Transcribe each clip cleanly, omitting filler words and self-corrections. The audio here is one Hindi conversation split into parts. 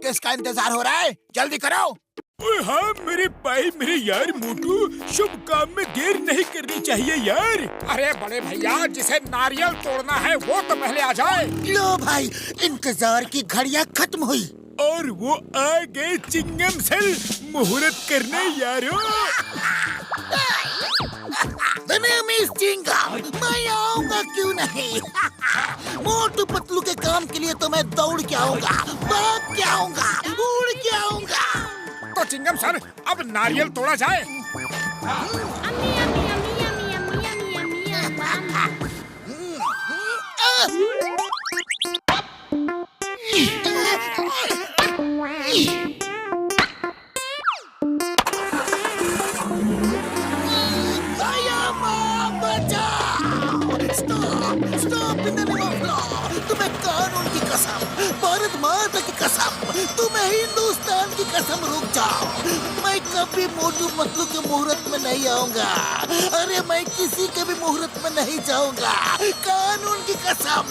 किसका इंतजार हो रहा है? जल्दी करो। हाँ मेरे भाई, मेरे यार मोटू, शुभ काम में देर नहीं करनी चाहिए यार। अरे बड़े भैया, जिसे नारियल तोड़ना है वो तो पहले आ जाए। लो भाई, इंतजार की घड़ियां खत्म हुई और वो आ गए चिंगम सेल मुहूर्त करने यारो। मैं आऊंगा क्यों नहीं। मोटू पतलू के काम के लिए तो मैं दौड़ के आऊंगा, भाग के आऊंगा, उड़ के आऊंगा। तो चिंगम सर, अब नारियल तोड़ा जाए। Stop in the name of law. तुम्हें कानून की कसम, भारत माता की कसम, तुम्हें हिंदुस्तान की कसम, रुक जाओ। मैं कभी मोटू पतलू के मुहूर्त में नहीं आऊंगा। अरे मैं किसी के भी मुहूर्त में नहीं जाऊंगा, कानून की कसम।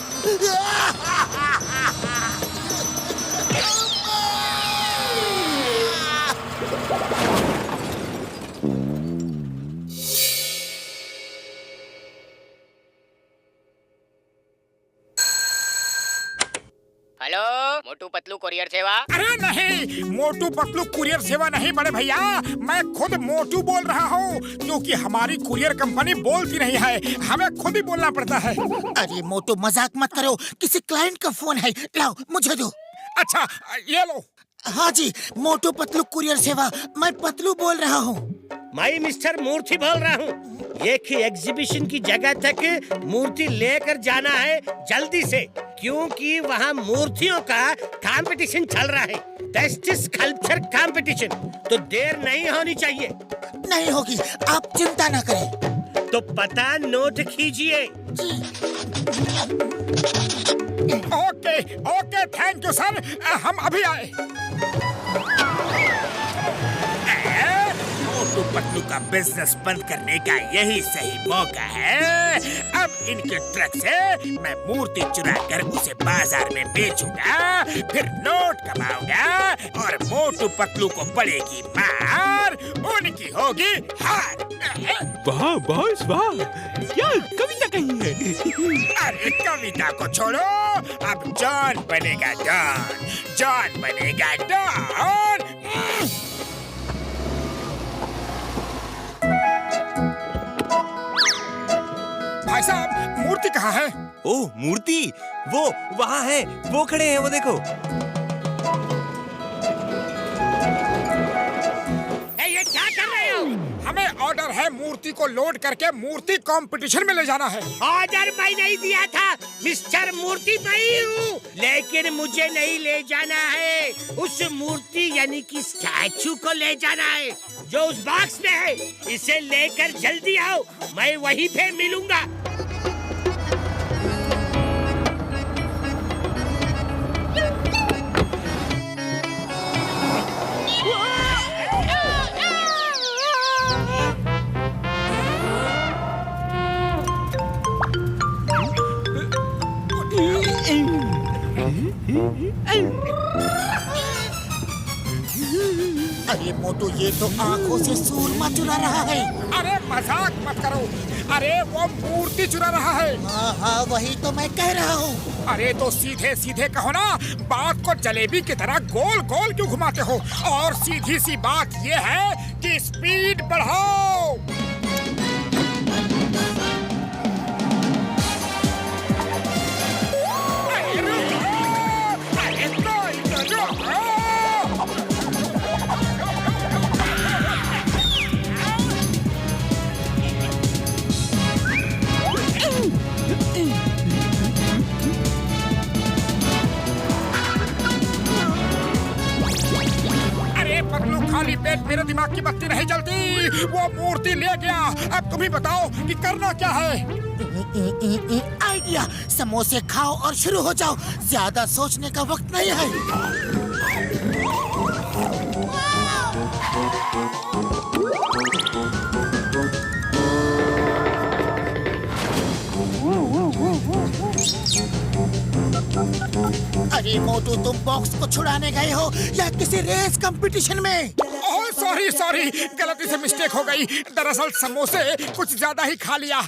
हेलो, मोटू पतलू कुरियर सेवा। अरे नहीं, मोटू पतलू कुरियर सेवा नहीं बड़े भैया, मैं खुद मोटू बोल रहा हूँ, क्योंकि हमारी कुरियर कंपनी बोलती नहीं है, हमें खुद ही बोलना पड़ता है। अरे मोटू मजाक मत करो, किसी क्लाइंट का फोन है, लाओ मुझे दो। अच्छा ये लो। हाँ जी, मोटू पतलू कुरियर सेवा, मैं पतलू बोल रहा हूँ। मैं मिस्टर मूर्ति बोल रहा हूँ। एक ही एग्जीबिशन की जगह तक मूर्ति लेकर जाना है जल्दी से, क्योंकि वहाँ मूर्तियों का कंपटीशन चल रहा है, बेस्ट स्कल्पचर कंपटीशन। तो देर नहीं होनी चाहिए। नहीं होगी, आप चिंता न करें। तो पता नोट कीजिए। Okay okay, thank you sir, हम अभी आए। मोटू पतलू का बिजनेस बंद करने का यही सही मौका है। अब इनके ट्रक से मैं मूर्ति चुरा कर उसे बाजार में बेचूंगा, फिर नोट कमाऊंगा और मोटू पतलू को पड़ेगी मार, उनकी होगी हार। वाह बॉस वाह, क्या कविता कही है। अरे कविता को छोड़ो, अब जॉन बनेगा डॉन, जॉन बनेगा डॉन। भाई साहब, मूर्ति कहाँ है? ओह मूर्ति, वो वहाँ है, वो खड़े हैं, वो देखो। ये क्या कर रहे हो? हमें ऑर्डर है मूर्ति को लोड करके मूर्ति कंपटीशन में ले जाना है। ऑर्डर मैं नहीं दिया था, मिस्टर मूर्ति मैं हूँ, लेकिन मुझे नहीं ले जाना है। उस मूर्ति यानी कि स्टैचू को ले जाना है जो उस बॉक्स में है। इसे लेकर जल्दी आओ, मैं वहीं पे मिलूंगा। अरे मोटू, ये तो आंखों से सूरमा चुरा रहा है। अरे मजाक मत करो, अरे वो मूर्ति चुरा रहा है। हाँ, वही तो मैं कह रहा हूँ। अरे तो सीधे सीधे कहो ना, बात को जलेबी की तरह गोल गोल क्यों घुमाते हो? और सीधी सी बात ये है कि स्पीड बढ़ाओ। खाली पेट मेरे दिमाग की बत्ती नहीं जलती। वो मूर्ति ले गया, अब तुम ही बताओ कि करना क्या है। आइडिया, समोसे खाओ और शुरू हो जाओ, ज्यादा सोचने का वक्त नहीं है। अरे मोटू, तुम बॉक्स को छुड़ाने गए हो या किसी रेस कंपटीशन में? ओह सॉरी सॉरी, गलती से मिस्टेक हो गई। दरअसल समोसे कुछ ज्यादा ही खा लिया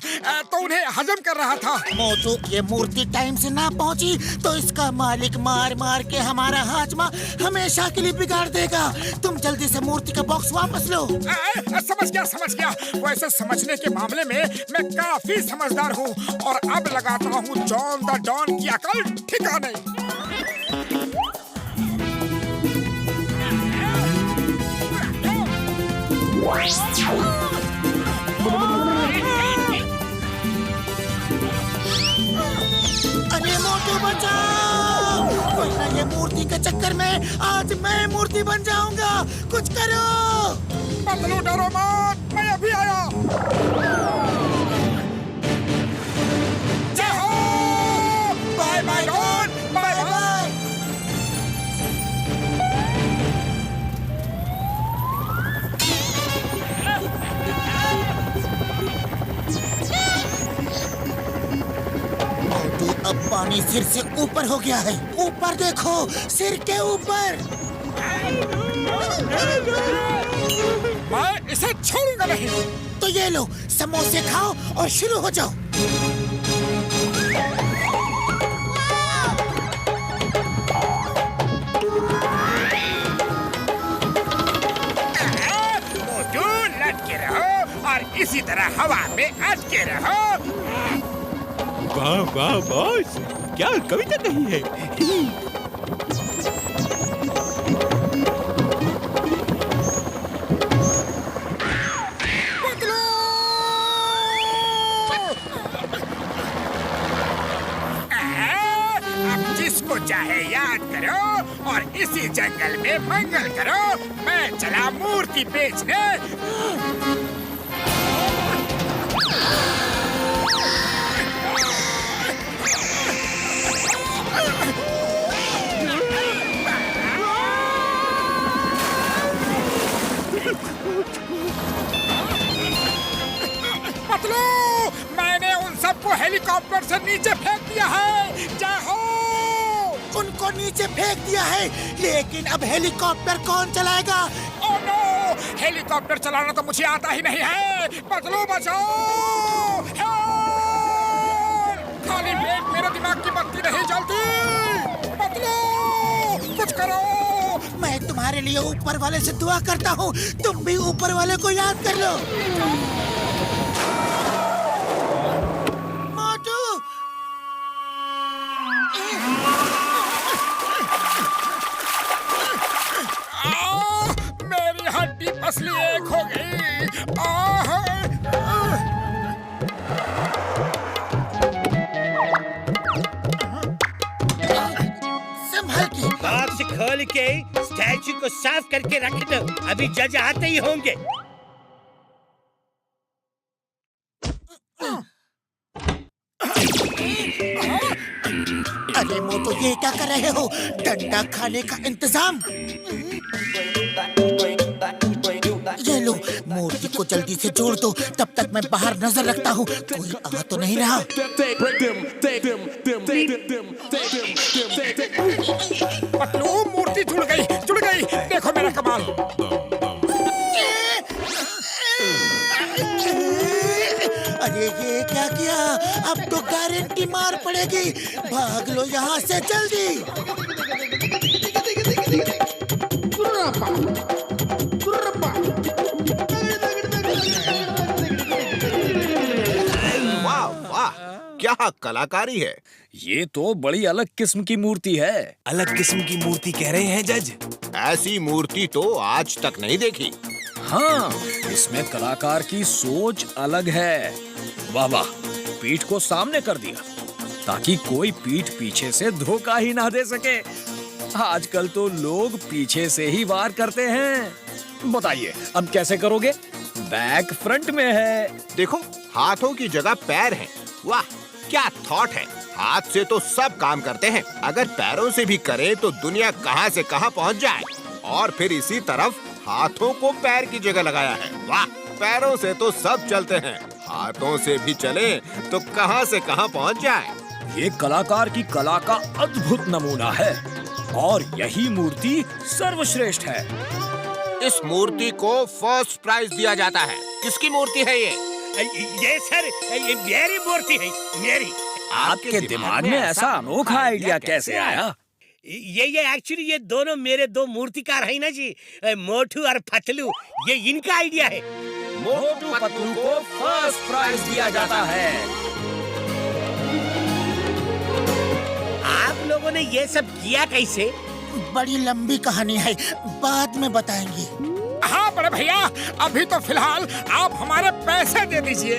तो उन्हें हजम कर रहा था। मोटू, ये मूर्ति टाइम से ना पहुंची तो इसका मालिक मार मार के हमारा हाजमा हमेशा के लिए बिगाड़ देगा। तुम जल्दी से मूर्ति का बॉक्स वापस लो। समझ गया। वैसे समझने के मामले में मैं काफी समझदार हूँ और अब लगाता हूँ जॉन द डॉन की अकल ठिकाने। अरे मोटू बचाओ, वरना ये मूर्ति के चक्कर में आज मैं मूर्ति बन जाऊंगा। कुछ करो। पतलू डरो मत, मैं अभी आया। जय हो, bye bye Don, bye bye. मोटू, अब पानी सिर से ऊपर हो गया है। ऊपर देखो, सिर के ऊपर। मैं इसे छोड़ूंगा नहीं। तो ये लो, समोसे खाओ और शुरू हो जाओ। मोटू लटके रहो और इसी तरह हवा में अटके रहो। वाह वाह बॉस, क्या कविता कही है। अब जिसको चाहे याद करो और इसी जंगल में मंगल करो। मैं चला मूर्ति बेचने। पतलू, मैंने उन सबको हेलीकॉप्टर से नीचे फेंक दिया है। जय हो। उनको नीचे फेंक दिया है, लेकिन अब हेलीकॉप्टर कौन चलाएगा? ओह नो, हेलीकॉप्टर चलाना तो मुझे आता ही नहीं है। पतलू बचाओ। हेल्प! खाली मेरे दिमाग की बत्ती नहीं जलती। पतलू, कुछ करो। मैं तुम्हारे लिए ऊपर वाले से दुआ करता हूँ, तुम भी ऊपर वाले को याद कर लो। मोटू, मेरी हड्डी पसली एक हो गई। संभल के। बॉक्स खोल के स्टैचू को साफ करके रख दो, अभी जज आते ही होंगे। अरे मोटू, ये क्या कर रहे हो? डंडा खाने का इंतजाम। ये लो, मूर्ति को जल्दी से जोड़ दो, तब तक मैं बाहर नजर रखता हूँ। कोई आ तो नहीं रहा। पतलू, मूर्ति जुड़ गई। देखो मेरा कमाल। अरे ये क्या किया? अब तो गारंटी मार पड़ेगी। भाग लो यहाँ से जल्दी। वाह वाह, क्या कलाकारी है। ये तो बड़ी अलग किस्म की मूर्ति है। अलग किस्म की मूर्ति कह रहे हैं जज? ऐसी मूर्ति तो आज तक नहीं देखी। हाँ, इसमें कलाकार की सोच अलग है। वाह वाह, पीठ को सामने कर दिया ताकि कोई पीठ पीछे से धोखा ही ना दे सके। आजकल तो लोग पीछे से ही वार करते हैं। बताइए अब कैसे करोगे? बैक फ्रंट में है। देखो, हाथों की जगह पैर हैं। वाह, क्या थॉट है। हाथ से तो सब काम करते हैं, अगर पैरों से भी करें तो दुनिया कहां से कहां पहुंच जाए। और फिर इसी तरफ हाथों को पैर की जगह लगाया है। वाह, पैरों से तो सब चलते हैं, हाथों से भी चले तो कहां से कहां पहुंच जाए। ये कलाकार की कला का अद्भुत नमूना है और यही मूर्ति सर्वश्रेष्ठ है। इस मूर्ति को फर्स्ट प्राइज दिया जाता है। किसकी मूर्ति है ये सर, ये मेरी मूर्ति है, मेरी। आपके दिमाग में ऐसा अनोखा आइडिया कैसे आया? ये एक्चुअली ये दोनों मेरे दो मूर्तिकार है ना जी, मोटू और पतलू, ये इनका आइडिया है। मोटू पतलू को फर्स्ट प्राइज दिया जाता है। आप लोगों ने ये सब किया कैसे? बड़ी लंबी कहानी है, बाद में बताएंगे। हाँ बड़े भैया, अभी तो फिलहाल आप हमारे पैसे दे दीजिए।